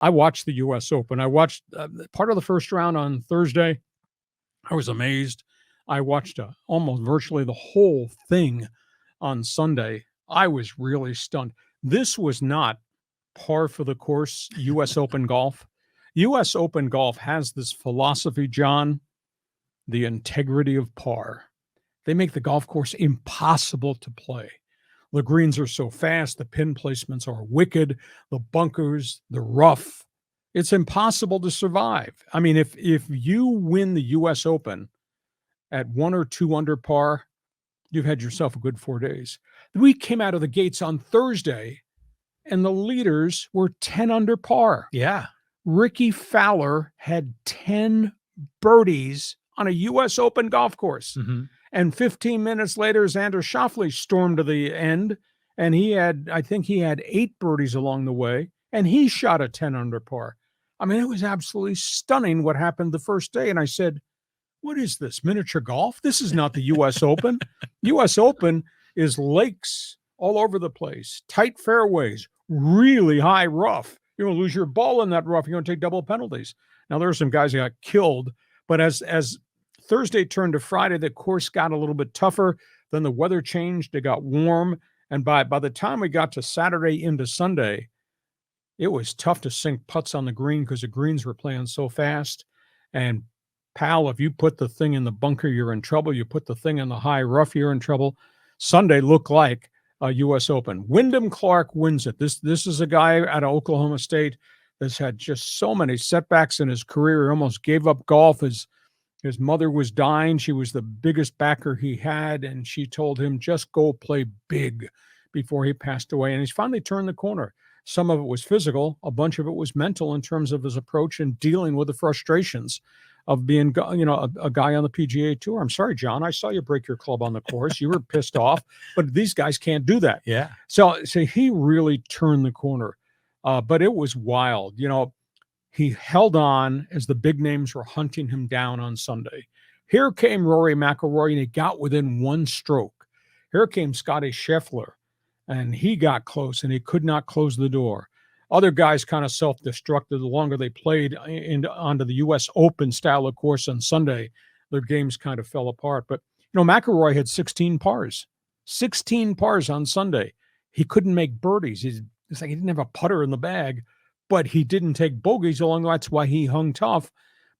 I watched the U.S. Open. I watched part of the first round on Thursday. I was amazed. I watched almost virtually the whole thing on Sunday. I was really stunned. This was not par for the course U.S. Open golf. U.S. Open golf has this philosophy, John, the integrity of par. They make the golf course impossible to play. The greens are so fast, the pin placements are wicked, the bunkers, the rough. It's impossible to survive. I mean, if you win the U.S. Open at 1 or 2 under par, you've had yourself a good 4 days. We came out of the gates on Thursday, and the leaders were 10 under par. Yeah. Ricky Fowler had 10 birdies on a U.S. Open golf course. Mm-hmm. And 15 minutes later, Xander Schauffele stormed to the end, and I think he had 8 birdies along the way, and he shot a 10 under par. I mean, it was absolutely stunning what happened the first day. And I said, what is this, miniature golf? This is not the U.S. Open. U.S. Open is lakes all over the place, tight fairways, really high rough. You're going to lose your ball in that rough. You're going to take double penalties. Now, there are some guys who got killed, but as Thursday turned to Friday, the course got a little bit tougher. Then the weather changed. It got warm. And by the time we got to Saturday into Sunday, it was tough to sink putts on the green because the greens were playing so fast. And, pal, if you put the thing in the bunker, you're in trouble. You put the thing in the high rough, you're in trouble. Sunday looked like a U.S. Open. Wyndham Clark wins it. This is a guy out of Oklahoma State that's had just so many setbacks in his career. He almost gave up golf. His mother was dying. She was the biggest backer he had, and she told him, just go play big before he passed away. And he's finally turned the corner. Some of it was physical. A bunch of it was mental in terms of his approach and dealing with the frustrations of being, a guy on the PGA Tour. I'm sorry, John, I saw you break your club on the course. You were pissed off, but these guys can't do that. Yeah. So he really turned the corner. But it was wild. He held on as the big names were hunting him down on Sunday. Here came Rory McIlroy, and he got within 1 stroke. Here came Scottie Scheffler, and he got close, and he could not close the door. Other guys kind of self-destructed the longer they played onto the U.S. Open style of course on Sunday. Their games kind of fell apart. But, McIlroy had 16 pars. 16 pars on Sunday. He couldn't make birdies. It's like he didn't have a putter in the bag. But he didn't take bogeys along. That's why he hung tough.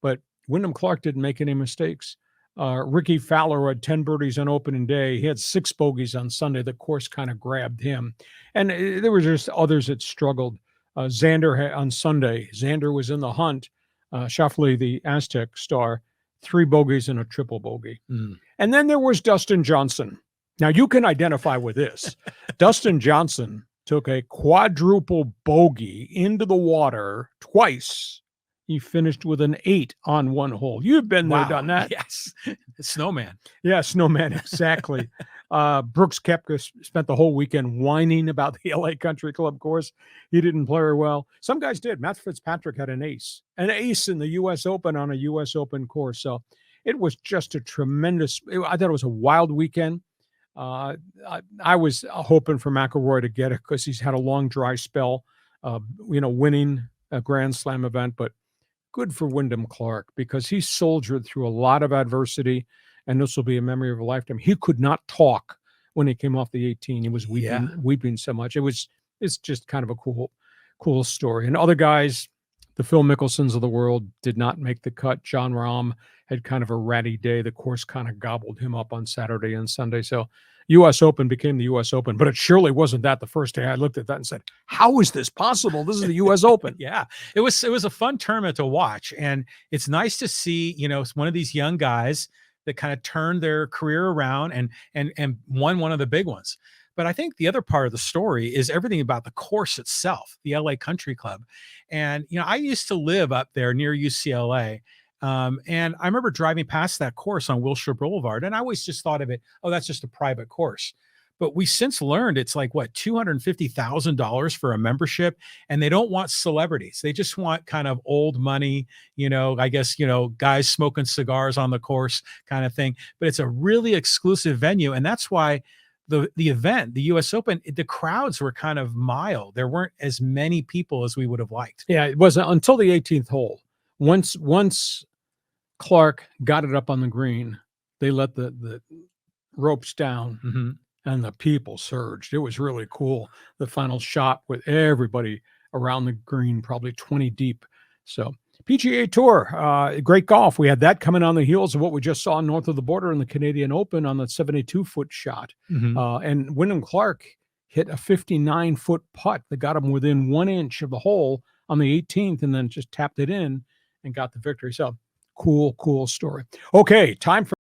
But Wyndham Clark didn't make any mistakes. Ricky Fowler had 10 birdies on opening day. He had 6 bogeys on Sunday. The course kind of grabbed him. And there were just others that struggled. Xander on Sunday. Xander was in the hunt. Schauffele, the Aztec star, 3 bogeys and a triple bogey. Mm. And then there was Dustin Johnson. Now, you can identify with this. Dustin Johnson took a quadruple bogey into the water twice. He finished with an 8 on 1 hole. You've been there, done that. Yes. Snowman. Yeah, snowman, exactly. Brooks Koepka spent the whole weekend whining about the LA Country Club course. He didn't play her well. Some guys did. Matt Fitzpatrick had an ace in the U.S. Open on a U.S. Open course. So it was just a tremendous, I thought it was a wild weekend. I was hoping for McIlroy to get it because he's had a long dry spell, winning a Grand Slam event, but good for Wyndham Clark because he soldiered through a lot of adversity, and this will be a memory of a lifetime. He could not talk when he came off the 18. He was weeping so much. It's just kind of a cool story. And other guys, the Phil Mickelsons of the world, did not make the cut. Jon Rahm had kind of a ratty day. The course kind of gobbled him up on Saturday and Sunday. So U.S. Open became the U.S. Open, but it surely wasn't that the first day. I looked at that and said, how is this possible? This is the U.S. Open. Yeah, it was a fun tournament to watch. And it's nice to see, one of these young guys that kind of turned their career around and won one of the big ones. But I think the other part of the story is everything about the course itself, the LA Country Club. And, I used to live up there near UCLA. And I remember driving past that course on Wilshire Boulevard, and I always just thought of it, that's just a private course. But we since learned it's like, $250,000 for a membership, and they don't want celebrities. They just want kind of old money, I guess, guys smoking cigars on the course kind of thing. But it's a really exclusive venue, and that's why the event, the US Open, the crowds were kind of mild. There weren't as many people as we would have liked. Yeah, it wasn't until the 18th hole. Once Clark got it up on the green, they let the ropes down, Mhm. and the people surged. It was really cool. The final shot with everybody around the green, probably 20 deep. So PGA Tour, great golf. We had that coming on the heels of what we just saw north of the border in the Canadian Open on the 72-foot shot. Mhm. And Wyndham Clark hit a 59-foot putt that got him within 1 inch of the hole on the 18th, and then just tapped it in and got the victory. So cool story. Okay, time for